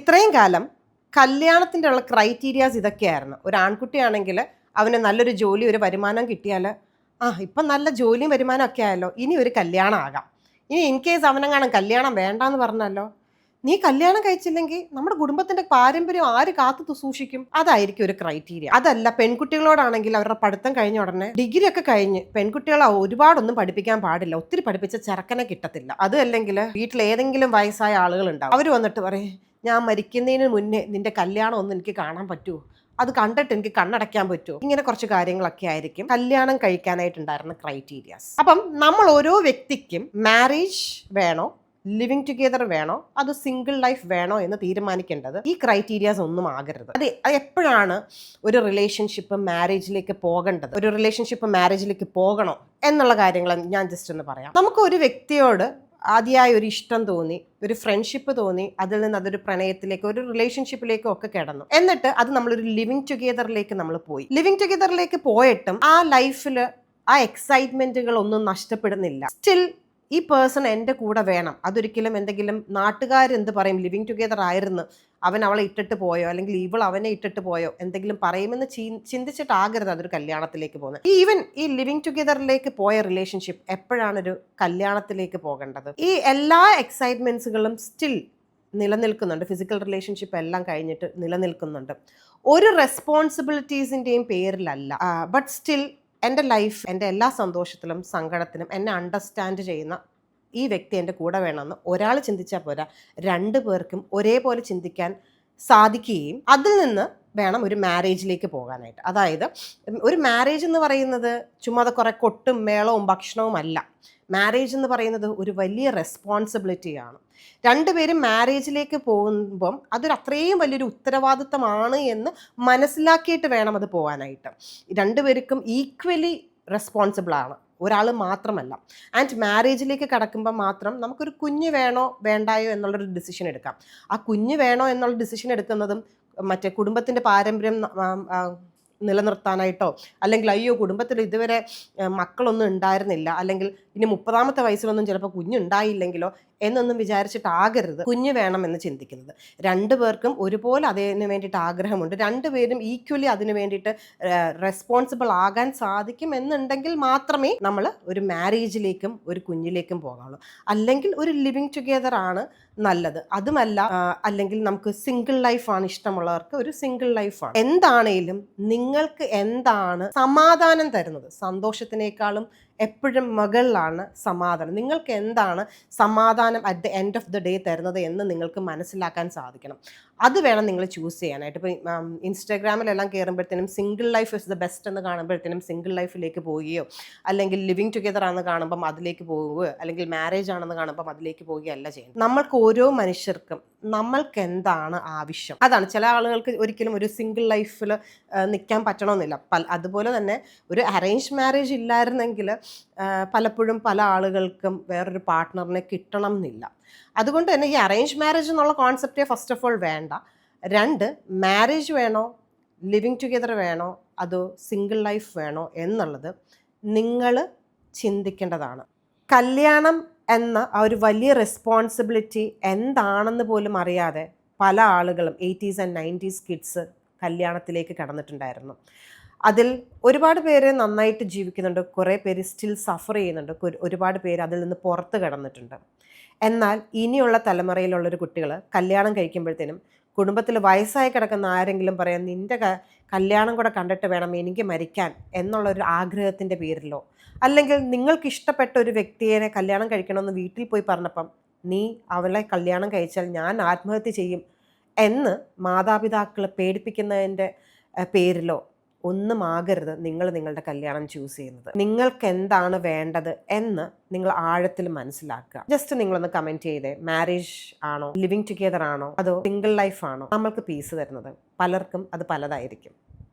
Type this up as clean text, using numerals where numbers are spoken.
ഇത്രയും കാലം കല്യാണത്തിൻ്റെ ഉള്ള ക്രൈറ്റീരിയാസ് ഇതൊക്കെയായിരുന്നു. ഒരു ആൺകുട്ടിയാണെങ്കിൽ അവന് നല്ലൊരു ജോലി, ഒരു വരുമാനം കിട്ടിയാൽ ഇപ്പം നല്ല ജോലിയും വരുമാനം ഒക്കെ ആയല്ലോ, ഇനി ഒരു കല്യാണം ആകാം. ഇനി ഇൻ കേസ് അവനെങ്ങാനും കല്യാണം വേണ്ടാന്ന് പറഞ്ഞല്ലോ, നീ കല്യാണം കഴിച്ചില്ലെങ്കിൽ നമ്മുടെ കുടുംബത്തിന്റെ പാരമ്പര്യം ആര് കാത്തു സൂക്ഷിക്കും? അതായിരിക്കും ഒരു ക്രൈറ്റീരിയ. അതല്ല, പെൺകുട്ടികളോടാണെങ്കിൽ അവരുടെ പഠിത്തം കഴിഞ്ഞ ഉടനെ ഡിഗ്രി ഒക്കെ കഴിഞ്ഞ് പെൺകുട്ടികളെ ഒരുപാടൊന്നും പഠിപ്പിക്കാൻ പാടില്ല, ഒത്തിരി പഠിപ്പിച്ച ചെറുക്കനെ കിട്ടത്തില്ല. അത് അല്ലെങ്കിൽ വീട്ടിൽ ഏതെങ്കിലും വയസ്സായ ആളുകൾ ഉണ്ടാവും, അവർ വന്നിട്ട് പറയും, ഞാൻ മരിക്കുന്നതിന് മുന്നേ നിന്റെ കല്യാണം ഒന്നും എനിക്ക് കാണാൻ പറ്റുമോ, അത് കണ്ടിട്ട് എനിക്ക് കണ്ണടയ്ക്കാൻ പറ്റുമോ? ഇങ്ങനെ കുറച്ച് കാര്യങ്ങളൊക്കെ ആയിരിക്കും കല്യാണം കഴിക്കാനായിട്ടുണ്ടായിരുന്ന ക്രൈറ്റീരിയാസ്. അപ്പം നമ്മൾ ഓരോ വ്യക്തിക്കും മാരേജ് വേണോ, ലിവിങ് ടുഗെദർ വേണോ, അത് സിംഗിൾ ലൈഫ് വേണോ എന്ന് തീരുമാനിക്കേണ്ടത് ഈ ക്രൈറ്റീരിയാസ് ഒന്നും ആകരുത്. അത് എപ്പോഴാണ് ഒരു റിലേഷൻഷിപ്പ് മാരേജിലേക്ക് പോകേണ്ടത്, ഒരു റിലേഷൻഷിപ്പ് മാരേജിലേക്ക് പോകണോ എന്നുള്ള കാര്യങ്ങൾ ഞാൻ ജസ്റ്റ് ഒന്ന് പറയാം. നമുക്ക് ഒരു വ്യക്തിയോട് ആദ്യമായി ഒരു ഇഷ്ടം തോന്നി, ഒരു ഫ്രണ്ട്ഷിപ്പ് തോന്നി, അതിൽ നിന്ന് അതൊരു പ്രണയത്തിലേക്കോ ഒരു റിലേഷൻഷിപ്പിലേക്കോ ഒക്കെ കിടന്നു. എന്നിട്ട് അത് നമ്മളൊരു ലിവിങ് ടുഗെദറിലേക്ക് നമ്മൾ പോയി. ലിവിങ് ടുഗെദറിലേക്ക് പോയിട്ടും ആ ലൈഫിൽ ആ എക്സൈറ്റ്മെന്റുകൾ ഒന്നും നഷ്ടപ്പെടുന്നില്ല. സ്റ്റിൽ ഈ പേഴ്സൺ എൻ്റെ കൂടെ വേണം. അതൊരിക്കലും എന്തെങ്കിലും നാട്ടുകാരെന്ത് പറയും, ലിവിങ് ടുഗെദർ ആയിരുന്നു, അവൻ അവളെ ഇട്ടിട്ട് പോയോ അല്ലെങ്കിൽ ഇവൾ അവനെ ഇട്ടിട്ട് പോയോ എന്തെങ്കിലും പറയുമെന്ന് ചിന്തിച്ചിട്ടാകരുത് അതൊരു കല്യാണത്തിലേക്ക് പോകുന്നത്. ഈവൻ ഈ ലിവിങ് ടുഗെദറിലേക്ക് പോയ റിലേഷൻഷിപ്പ് എപ്പോഴാണ് ഒരു കല്യാണത്തിലേക്ക് പോകേണ്ടത്? ഈ എല്ലാ എക്സൈറ്റ്മെന്റ്സുകളും സ്റ്റിൽ നിലനിൽക്കുന്നുണ്ട്. ഫിസിക്കൽ റിലേഷൻഷിപ്പ് എല്ലാം കഴിഞ്ഞിട്ട് നിലനിൽക്കുന്നുണ്ട്, ഒരു റെസ്പോൺസിബിലിറ്റീസിൻ്റെയും പേരിലല്ല. ബട്ട് സ്റ്റിൽ എൻ്റെ ലൈഫ്, എൻ്റെ എല്ലാ സന്തോഷത്തിലും സങ്കടത്തിലും എന്നെ അണ്ടർസ്റ്റാൻഡ് ചെയ്യുന്ന ഈ വ്യക്തി എൻ്റെ കൂടെ വേണമെന്ന് ഒരാൾ ചിന്തിച്ചാൽ പോരാ, രണ്ടു പേർക്കും ഒരേപോലെ ചിന്തിക്കാൻ സാധിക്കുകയും അതിൽ നിന്ന് വേണം ഒരു മാരേജിലേക്ക് പോകാനായിട്ട്. അതായത് ഒരു മാരേജ് എന്ന് പറയുന്നത് ചുമ്മാ കുറേ കൊട്ടും മേളവും ഭക്ഷണവും അല്ല. മാരേജ് എന്ന് പറയുന്നത് ഒരു വലിയ റെസ്പോൺസിബിലിറ്റിയാണ്. രണ്ടുപേരും മാരേജിലേക്ക് പോകുമ്പം അതൊരു അത്രയും വലിയൊരു ഉത്തരവാദിത്തമാണ് എന്ന് മനസ്സിലാക്കിയിട്ട് വേണം അത് പോകാനായിട്ട്. രണ്ടുപേർക്കും ഈക്വലി റെസ്പോൺസിബിൾ ആണ്, ഒരാൾ മാത്രമല്ല. ആൻഡ് മാരേജിലേക്ക് കടക്കുമ്പോൾ മാത്രം നമുക്കൊരു കുഞ്ഞ് വേണോ വേണ്ടായോ എന്നുള്ളൊരു ഡിസിഷൻ എടുക്കാം. ആ കുഞ്ഞ് വേണോ എന്നുള്ള ഡിസിഷൻ എടുക്കുന്നതും മറ്റേ കുടുംബത്തിൻ്റെ പാരമ്പര്യം നിലനിർത്താനായിട്ടോ, അല്ലെങ്കിൽ അയ്യോ കുടുംബത്തിൽ ഇതുവരെ മക്കളൊന്നും ഉണ്ടായിരുന്നില്ല, അല്ലെങ്കിൽ ഇനി 30ാമത്തെ വയസ്സിലൊന്നും ചിലപ്പോൾ കുഞ്ഞുണ്ടായില്ലെങ്കിലോ എന്നൊന്നും വിചാരിച്ചിട്ടാകരുത് കുഞ്ഞ് വേണമെന്ന് ചിന്തിക്കുന്നത്. രണ്ടുപേർക്കും ഒരുപോലെ അതിന് വേണ്ടിയിട്ട് ആഗ്രഹമുണ്ട്, രണ്ടുപേരും ഈക്വലി അതിന് വേണ്ടിയിട്ട് റെസ്പോൺസിബിൾ ആകാൻ സാധിക്കും എന്നുണ്ടെങ്കിൽ മാത്രമേ നമ്മൾ ഒരു മാരേജിലേക്കും ഒരു കുഞ്ഞിലേക്കും പോകാവുള്ളൂ. അല്ലെങ്കിൽ ഒരു ലിവിങ് ടുഗെദർ ആണ് നല്ലത്. അതുമല്ല, അല്ലെങ്കിൽ നമുക്ക് സിംഗിൾ ലൈഫാണ് ഇഷ്ടമുള്ളവർക്ക് ഒരു സിംഗിൾ ലൈഫാണ്. എന്താണേലും നിങ്ങൾക്ക് എന്താണ് സമാധാനം തരുന്നത്, സന്തോഷത്തിനേക്കാളും എപ്പോഴും മുകളിലാണ് സമാധാനം. നിങ്ങൾക്ക് എന്താണ് സമാധാനം at the end of the day തരുന്നത് എന്ന് നിങ്ങൾക്ക് മനസ്സിലാക്കാൻ സാധിക്കണം. അത് വേണം നിങ്ങൾ ചൂസ് ചെയ്യാനായിട്ട്. ഇപ്പോൾ ഇൻസ്റ്റാഗ്രാമിലെല്ലാം കയറുമ്പോഴത്തേനും single life is the best എന്ന് കാണുമ്പോഴത്തേനും സിംഗിൾ ലൈഫിലേക്ക് പോവുകയോ, അല്ലെങ്കിൽ ലിവിങ് ടുഗെദർ ആണെന്ന് കാണുമ്പം അതിലേക്ക് പോവുകയോ, അല്ലെങ്കിൽ മാരേജ് ആണെന്ന് കാണുമ്പം അതിലേക്ക് പോവുകയോ അല്ല ചെയ്യുന്നത്. നമ്മൾക്ക് ഓരോ മനുഷ്യർക്കും നമ്മൾക്ക് എന്താണ് ആവശ്യം അതാണ്. ചില ആളുകൾക്ക് ഒരിക്കലും ഒരു സിംഗിൾ ലൈഫിൽ നിൽക്കാൻ പറ്റണമെന്നില്ല. അതുപോലെ തന്നെ ഒരു അറേഞ്ച് മാരേജ് ഇല്ലായിരുന്നെങ്കിൽ പലപ്പോഴും പല ആളുകൾക്കും വേറൊരു പാർട്ട്ണറിനെ കിട്ടണം എന്നില്ല. അതുകൊണ്ട് തന്നെ ഈ അറേഞ്ച് മാരേജ് എന്നുള്ള കോൺസെപ്റ്റേ ഫസ്റ്റ് ഓഫ് ഓൾ വേണ്ട. 2, മാരേജ് വേണോ, ലിവിങ് ടുഗെദർ വേണോ, അതോ സിംഗിൾ ലൈഫ് വേണോ എന്നുള്ളത് നിങ്ങൾ ചിന്തിക്കേണ്ടതാണ്. കല്യാണം എന്ന ആ ഒരു വലിയ റെസ്പോൺസിബിലിറ്റി എന്താണെന്ന് പോലും അറിയാതെ പല ആളുകളും 80s and 90s കിഡ്സ് കല്യാണത്തിലേക്ക് കടന്നിട്ടുണ്ടായിരുന്നു. അതിൽ ഒരുപാട് പേര് നന്നായിട്ട് ജീവിക്കുന്നുണ്ട്, കുറേ പേര് സ്റ്റിൽ സഫർ ചെയ്യുന്നുണ്ട്, ഒരുപാട് പേര് അതിൽ നിന്ന് പുറത്ത് കിടന്നിട്ടുണ്ട്. എന്നാൽ ഇനിയുള്ള തലമുറയിലുള്ളൊരു കുട്ടികൾ കല്യാണം കഴിക്കുമ്പോഴത്തേനും കുടുംബത്തിൽ വയസ്സായി കിടക്കുന്ന ആരെങ്കിലും പറയാം, നിൻ്റെ കല്യാണം കൂടെ കണ്ടിട്ട് വേണം എനിക്ക് മരിക്കാൻ എന്നുള്ളൊരു ആഗ്രഹത്തിൻ്റെ പേരിലോ, അല്ലെങ്കിൽ നിങ്ങൾക്ക് ഇഷ്ടപ്പെട്ട ഒരു വ്യക്തിയെ കല്യാണം കഴിക്കണമെന്ന് വീട്ടിൽ പോയി പറഞ്ഞപ്പം നീ അവളെ കല്യാണം കഴിച്ചാൽ ഞാൻ ആത്മഹത്യ ചെയ്യും എന്ന് മാതാപിതാക്കളെ പേടിപ്പിക്കുന്നതിൻ്റെ പേരിലോ ഒന്നും ആകരുത് നിങ്ങൾ നിങ്ങളുടെ കല്യാണം ചൂസ് ചെയ്യുന്നത്. നിങ്ങൾക്ക് എന്താണ് വേണ്ടത് എന്ന് നിങ്ങൾ ആഴത്തിൽ മനസ്സിലാക്കുക. ജസ്റ്റ് നിങ്ങളൊന്ന് കമൻറ്റ് ചെയ്തേ, മാരേജ് ആണോ, ലിവിങ് ടുഗെദർ ആണോ, അതോ സിംഗിൾ ലൈഫ് ആണോ നമ്മൾക്ക് പീസ് തരുന്നത്? പലർക്കും അത് പലതായിരിക്കും.